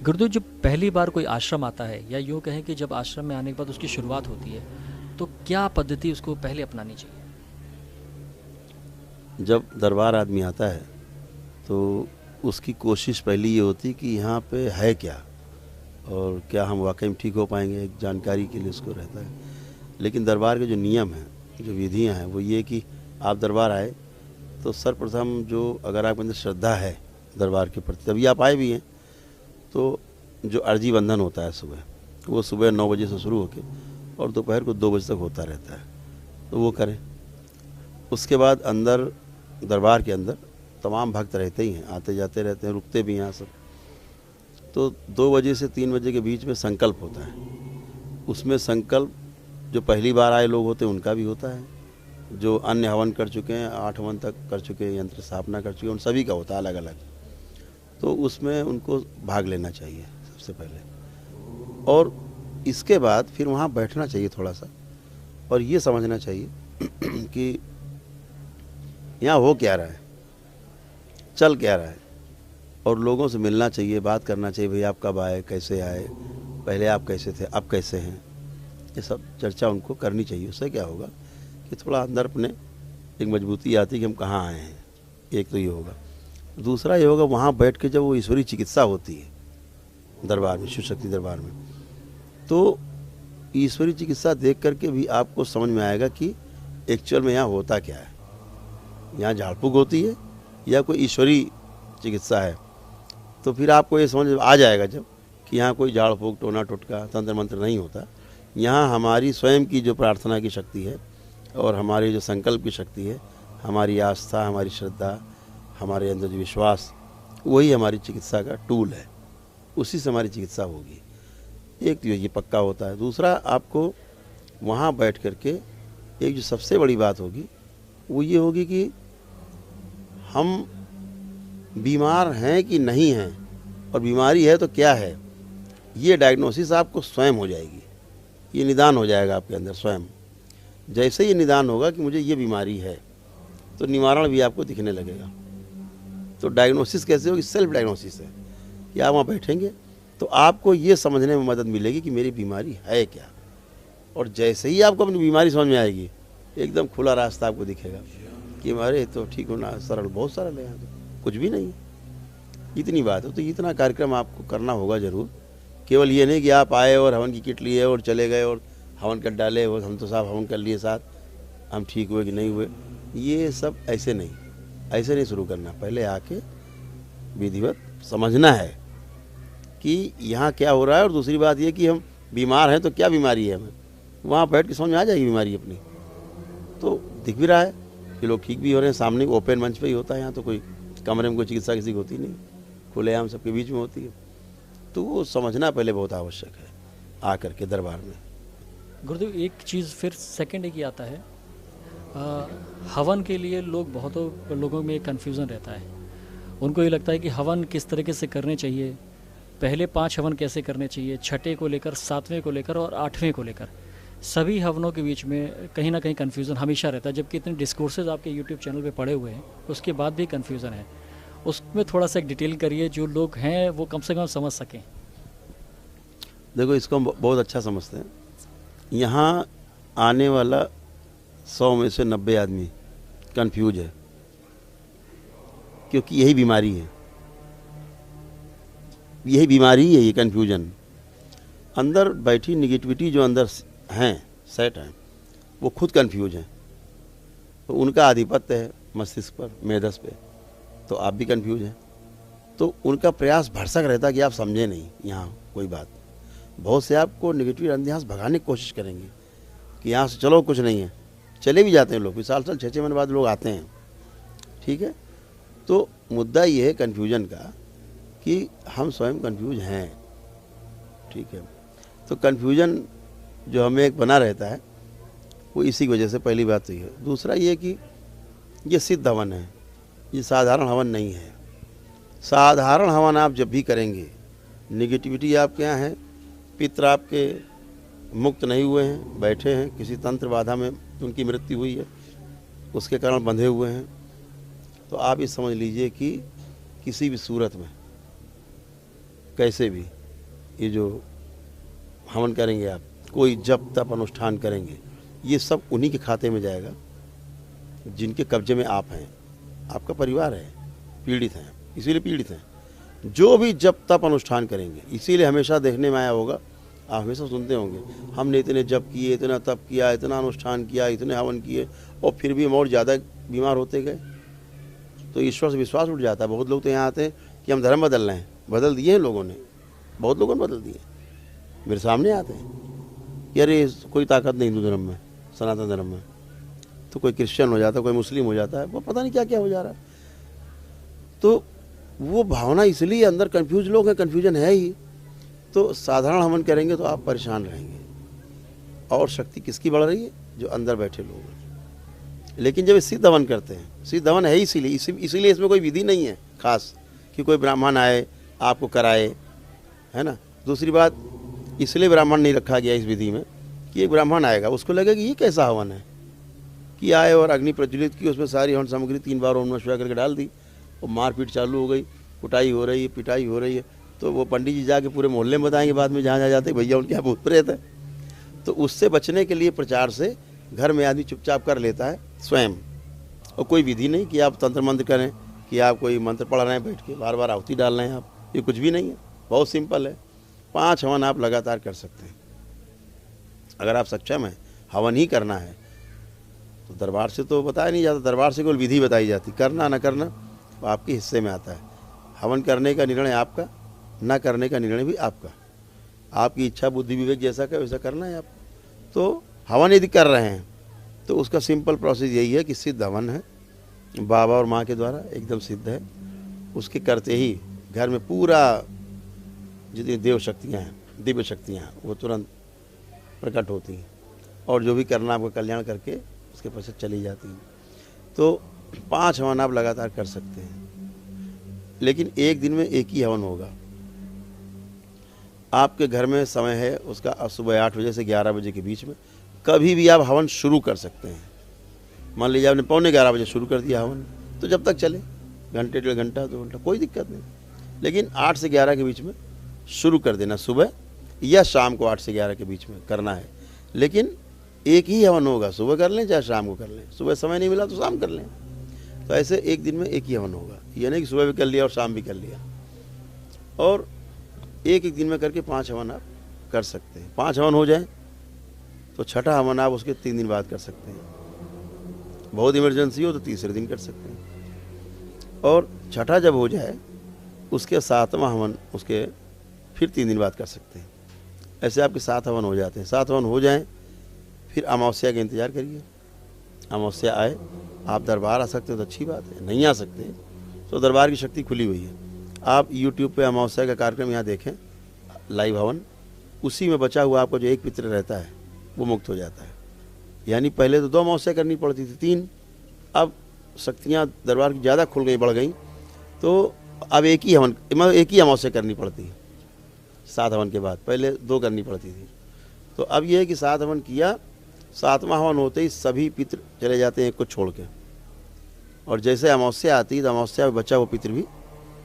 गुरुदेव, जब पहली बार कोई आश्रम आता है या यूँ कहें कि जब आश्रम में आने के बाद उसकी शुरुआत होती है, तो क्या पद्धति उसको पहले अपनानी चाहिए? जब दरबार आदमी आता है तो उसकी कोशिश पहली ये होती कि यहाँ पे है क्या और क्या हम वाकई में ठीक हो पाएंगे, एक जानकारी के लिए उसको रहता है। लेकिन दरबार के जो नियम हैं, जो विधियाँ हैं, वो ये कि आप दरबार आए तो सर्वप्रथम जो अगर आपके अंदर श्रद्धा है दरबार के प्रति, तभी आप आए भी हैं, तो जो अर्जी बंधन होता है सुबह, वो सुबह 9 बजे से शुरू होकर और दोपहर को 2 बजे तक होता रहता है, तो वो करें। उसके बाद अंदर दरबार के अंदर तमाम भक्त रहते ही हैं, आते जाते रहते हैं, रुकते भी हैं सब। तो 2 बजे से 3 बजे के बीच में संकल्प होता है। उसमें संकल्प जो पहली बार आए लोग होते हैं उनका भी होता है, जो अन्य हवन कर चुके हैं, 8 हवन तक कर चुके हैं, यंत्र स्थापना कर चुके हैं, उन सभी का होता है अलग अलग। तो उसमें उनको भाग लेना चाहिए सबसे पहले, और इसके बाद फिर वहाँ बैठना चाहिए थोड़ा सा और ये समझना चाहिए कि यहाँ हो क्या रहा है, चल क्या रहा है, और लोगों से मिलना चाहिए, बात करना चाहिए, भाई आप कब आए, कैसे आए, पहले आप कैसे थे, अब कैसे हैं, ये सब चर्चा उनको करनी चाहिए। उससे क्या होगा कि थोड़ा अंदर अपने एक मजबूती आती है कि हम कहाँ आए हैं। एक तो ये होगा। दूसरा ये होगा, वहाँ बैठ के जब वो ईश्वरीय चिकित्सा होती है दरबार में, शिव शक्ति दरबार में, तो ईश्वरीय चिकित्सा देख करके भी आपको समझ में आएगा कि एक्चुअल में यहाँ होता क्या है। यहाँ झाड़ फूक होती है या कोई ईश्वरीय चिकित्सा है, तो फिर आपको ये समझ आ जाएगा जब कि यहाँ कोई झाड़ फूक, टोना टोटका, तंत्र मंत्र नहीं होता। यहाँ हमारी स्वयं की जो प्रार्थना की शक्ति है और हमारी जो संकल्प की शक्ति है, हमारी आस्था, हमारी श्रद्धा, हमारे अंदर जो विश्वास, वही हमारी चिकित्सा का टूल है। उसी से हमारी चिकित्सा होगी। एक तो ये पक्का होता है। दूसरा, आपको वहाँ बैठ कर के एक जो सबसे बड़ी बात होगी वो ये होगी कि हम बीमार हैं कि नहीं हैं, और बीमारी है तो क्या है, ये डायग्नोसिस आपको स्वयं हो जाएगी। ये निदान हो जाएगा आपके अंदर स्वयं। जैसे ये निदान होगा कि मुझे ये बीमारी है, तो निवारण भी आपको दिखने लगेगा। तो डायग्नोसिस कैसे होगी? सेल्फ डायग्नोसिस है कि आप वहाँ बैठेंगे तो आपको ये समझने में मदद मिलेगी कि मेरी बीमारी है क्या, और जैसे ही आपको अपनी बीमारी समझ में आएगी, एकदम खुला रास्ता आपको दिखेगा कि अरे तो ठीक होना सरल, बहुत सरल है, यहाँ तो कुछ भी नहीं, इतनी बात है। तो इतना कार्यक्रम आपको करना होगा ज़रूर। केवल ये नहीं कि आप आए और हवन की किट लिए और चले गए और हवन कर डाले और हम तो साहब हवन कर लिए, साथ हम ठीक हुए कि नहीं हुए, ये सब ऐसे नहीं शुरू करना। पहले आके विधिवत समझना है कि यहाँ क्या हो रहा है, और दूसरी बात ये कि हम बीमार हैं तो क्या बीमारी है हमें, वहाँ बैठ के समझ में आ जाएगी बीमारी अपनी। तो दिख भी रहा है कि लोग ठीक भी हो रहे हैं, सामने ओपन मंच पे ही होता है। यहाँ तो कोई कमरे में कोई चिकित्सा किसी की होती नहीं, खुलेआम सबके बीच में होती है। तो वो समझना पहले बहुत आवश्यक है आकर के दरबार में। गुरुदेव, एक चीज़ फिर सेकंड एक ही आता है, हवन के लिए बहुतों लोगों में कन्फ्यूज़न रहता है। उनको ये लगता है कि हवन किस तरीके से करने चाहिए, पहले 5 हवन कैसे करने चाहिए, छठे को लेकर, 7वें को लेकर और 8वें को लेकर। सभी हवनों के बीच में कहीं ना कहीं कन्फ्यूज़न हमेशा रहता है, जबकि इतने डिस्कोर्सेज आपके यूट्यूब चैनल पे पड़े हुए हैं, उसके बाद भी कन्फ्यूज़न है। उसमें थोड़ा सा एक डिटेल करिए, जो लोग हैं वो कम से कम समझ सकें। देखो, इसको हम बहुत अच्छा समझते हैं। यहाँ आने वाला 100 में से 90 आदमी कंफ्यूज है, क्योंकि यही बीमारी है, यही बीमारी है, ये कंफ्यूजन। अंदर बैठी निगेटिविटी जो अंदर हैं, सेट हैं, वो खुद कंफ्यूज हैं। तो उनका आधिपत्य है मस्तिष्क पर, मेधस पे, तो आप भी कंफ्यूज हैं। तो उनका प्रयास भरसक रहता है कि आप समझे नहीं यहाँ कोई बात। बहुत से आपको निगेटिव अंधयास भगाने की कोशिश करेंगे कि यहाँ से चलो कुछ नहीं है, चले भी जाते हैं लोग, साल 6-6 महीने बाद लोग आते हैं। ठीक है, तो मुद्दा ये है कन्फ्यूजन का कि हम स्वयं कन्फ्यूज हैं। ठीक है, तो कन्फ्यूजन जो हमें एक बना रहता है वो इसी की वजह से, पहली बात तो ये है। दूसरा ये कि ये सिद्ध हवन है, ये साधारण हवन नहीं है। साधारण हवन आप जब भी करेंगे, निगेटिविटी आपके यहाँ है, पितर आपके मुक्त नहीं हुए हैं, बैठे हैं, किसी तंत्र बाधा में उनकी मृत्यु हुई है, उसके कारण बंधे हुए हैं, तो आप ये समझ लीजिए कि किसी भी सूरत में कैसे भी ये जो हवन करेंगे आप, कोई जप तप अनुष्ठान करेंगे, ये सब उन्हीं के खाते में जाएगा जिनके कब्जे में आप हैं, आपका परिवार है, पीड़ित हैं, इसीलिए पीड़ित हैं। जो भी जप तप अनुष्ठान करेंगे, इसीलिए हमेशा देखने में आया होगा, आप हमेशा सुनते होंगे, हमने इतने जप किए, इतना तप किया, इतना अनुष्ठान किया, इतने हवन किए, और फिर भी हम और ज़्यादा बीमार होते गए। तो ईश्वर से विश्वास उठ जाता है। बहुत लोग तो यहाँ आते हैं कि हम धर्म बदल रहे हैं, बदल दिए हैं लोगों ने, बहुत लोगों ने बदल दिए। मेरे सामने आते हैं कि अरे कोई ताकत नहीं हिंदू धर्म में, सनातन धर्म में, तो कोई क्रिश्चियन हो जाता है, कोई मुस्लिम हो जाता है, वो पता नहीं क्या क्या हो जा रहा है। तो वो भावना इसलिए अंदर कंफ्यूज लोग हैं, कन्फ्यूजन है ही। तो साधारण हवन करेंगे तो आप परेशान रहेंगे, और शक्ति किसकी बढ़ रही है? जो अंदर बैठे लोग हैं। लेकिन जब सिद्ध हवन करते हैं, सिद्ध हवन है इसीलिए इसमें कोई विधि नहीं है खास कि कोई ब्राह्मण आए आपको कराए, है ना। दूसरी बात, इसलिए ब्राह्मण नहीं रखा गया इस विधि में कि एक ब्राह्मण आएगा, उसको लगेगा कि ये कैसा हवन है, कि आए और अग्नि प्रज्वलित की, उसमें सारी हवन सामग्री 3 बार ओम नमः शिवाय करके डाल दी, और मारपीट चालू हो गई, कुटाई हो रही है, पिटाई हो रही है। तो वो पंडित जी जाके पूरे मोहल्ले में बताएंगे बाद में, जहाँ जहाँ जाते भैया उनके यहाँ भूत प्रेत है। तो उससे बचने के लिए प्रचार से घर में आदमी चुपचाप कर लेता है स्वयं, और कोई विधि नहीं कि आप तंत्र मंत्र करें, कि आप कोई मंत्र पढ़ रहे हैं बैठ के, बार बार आहुति डाल रहे हैं आप, ये कुछ भी नहीं है। बहुत सिंपल है। 5 हवन आप लगातार कर सकते हैं। अगर आप सक्षम हैं, हवन ही करना है, तो दरबार से तो बताया नहीं जाता, दरबार से केवल विधि बताई जाती, करना ना करना वो आपके हिस्से में आता है। हवन करने का निर्णय आपका, ना करने का निर्णय भी आपका, आपकी इच्छा बुद्धि विवेक जैसा का वैसा करना है आपको। तो हवन यदि कर रहे हैं तो उसका सिंपल प्रोसेस यही है कि सिद्ध हवन है, बाबा और माँ के द्वारा एकदम सिद्ध है, उसके करते ही घर में पूरा जितनी देव शक्तियाँ हैं, दिव्य शक्तियाँ हैं, वो तुरंत प्रकट होती हैं, और जो भी करना आपका कल्याण करके उसके पश्चात चली जाती हैं। तो 5 हवन आप लगातार कर सकते हैं, लेकिन एक दिन में एक ही हवन होगा। आपके घर में समय है उसका सुबह 8 बजे से 11 बजे के बीच में, कभी भी आप हवन शुरू कर सकते हैं। मान लीजिए आपने 11:15 बजे शुरू कर दिया हवन, तो जब तक चले, घंटे 1.5 घंटा 2 घंटा, कोई दिक्कत नहीं। लेकिन 8 से 11 के बीच में शुरू कर देना, सुबह या शाम को 8 से 11 के बीच में करना है। लेकिन एक ही हवन होगा, सुबह कर लें चाहे शाम को कर लें, सुबह समय नहीं मिला तो शाम कर लें। तो ऐसे एक दिन में एक ही हवन होगा, ये नहीं कि सुबह भी कर लिया और शाम भी कर लिया। और एक दिन में करके 5 हवन आप कर सकते हैं। 5 हवन हो जाए तो छठा हवन आप उसके 3 दिन बाद कर सकते हैं। बहुत इमरजेंसी हो तो तीसरे दिन कर सकते हैं। और छठा जब हो जाए उसके 7वां हवन उसके फिर 3 दिन बाद कर सकते हैं। ऐसे आपके 7 हवन हो जाते हैं। 7 हवन हो जाएं फिर अमावस्या का इंतज़ार करिए। अमावस्या आए, आप दरबार आ सकते हो तो अच्छी बात है, नहीं आ सकते तो दरबार की शक्ति खुली हुई है। आप YouTube पे अमावस्या का कार्यक्रम यहाँ देखें, लाइव हवन, उसी में बचा हुआ आपको जो एक पितृ रहता है वो मुक्त हो जाता है। यानी पहले तो 2 अमावस्या करनी पड़ती थी, 3, अब शक्तियाँ दरबार की ज़्यादा खुल गई, बढ़ गई, तो अब एक ही अमावस्या करनी पड़ती है 7 हवन के बाद। पहले 2 करनी पड़ती थी। तो अब यह है कि 7 हवन किया, 7वां हवन होते ही सभी पितृ चले जाते हैं एक को छोड़ के, और जैसे अमावस्या आती है तो अमावस्या में बचा वो पितृ भी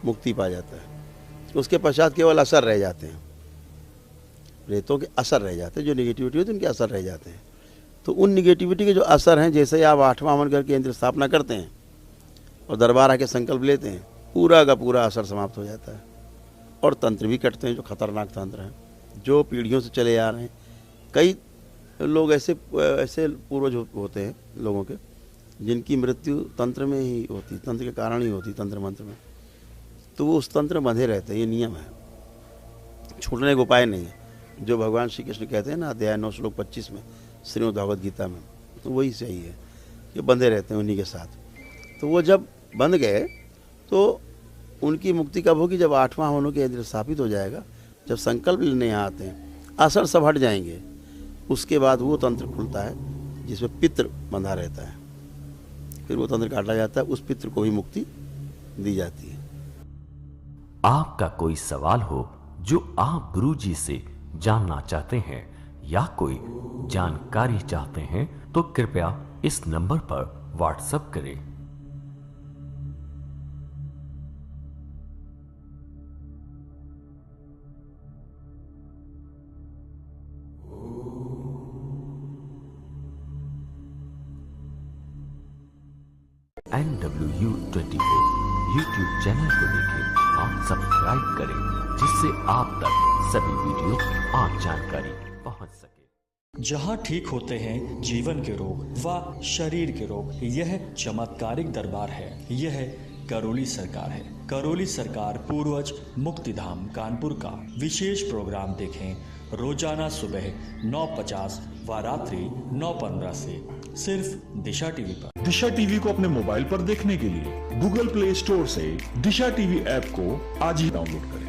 मुक्ति पा जाता है। उसके पश्चात केवल असर रह जाते हैं, प्रेतों के असर रह जाते हैं, जो निगेटिविटी होती है उनके असर रह जाते हैं। तो उन निगेटिविटी के जो असर हैं, जैसे ही आप 8वां हवन करके यंत्र स्थापना करते हैं और दरबार आके संकल्प लेते हैं, पूरा का पूरा असर समाप्त हो जाता है। और तंत्र भी कटते हैं जो खतरनाक तंत्र हैं, जो पीढ़ियों से चले आ रहे हैं। कई लोग ऐसे पूर्वज होते हैं लोगों के, जिनकी मृत्यु तंत्र में ही होती, तंत्र के कारण ही होती, तंत्र मंत्र में, तो वो उस तंत्र में बंधे रहते हैं। ये नियम है, छूटने का उपाय नहीं है। जो भगवान श्री कृष्ण कहते हैं ना, अध्याय 9 श्लोक 25 में श्रीमद् भगवद गीता में, तो वही सही है, ये बंधे रहते हैं उन्हीं के साथ। तो वो जब बंध गए तो उनकी मुक्ति कब होगी? जब 8वां हवन के यंत्र स्थापित हो जाएगा, जब संकल्प लेने यहाँ आते हैं, असर सब हट जाएंगे, उसके बाद वो तंत्र खुलता है जिसमें पितृ बंधा रहता है। फिर वो तंत्र काटा जाता है, उस पितृ को भी मुक्ति दी जाती है। आपका कोई सवाल हो जो आप गुरुजी से जानना चाहते हैं या कोई जानकारी चाहते हैं तो कृपया इस नंबर पर व्हाट्सएप करें। NWU24 YouTube चैनल को देखें और सब्सक्राइब करें, जिससे आप तक सभी वीडियो और जानकारी पहुंच सके। जहां ठीक होते हैं जीवन के रोग व शरीर के रोग, यह चमत्कारिक दरबार है। यह करौली सरकार है। करौली सरकार पूर्वज मुक्तिधाम कानपुर का विशेष प्रोग्राम देखें रोजाना सुबह 9:50 व रात्रि 9:15 से सिर्फ दिशा टीवी पर। दिशा टीवी को अपने मोबाइल पर देखने के लिए गूगल प्ले स्टोर से दिशा टीवी ऐप को आज ही डाउनलोड करें।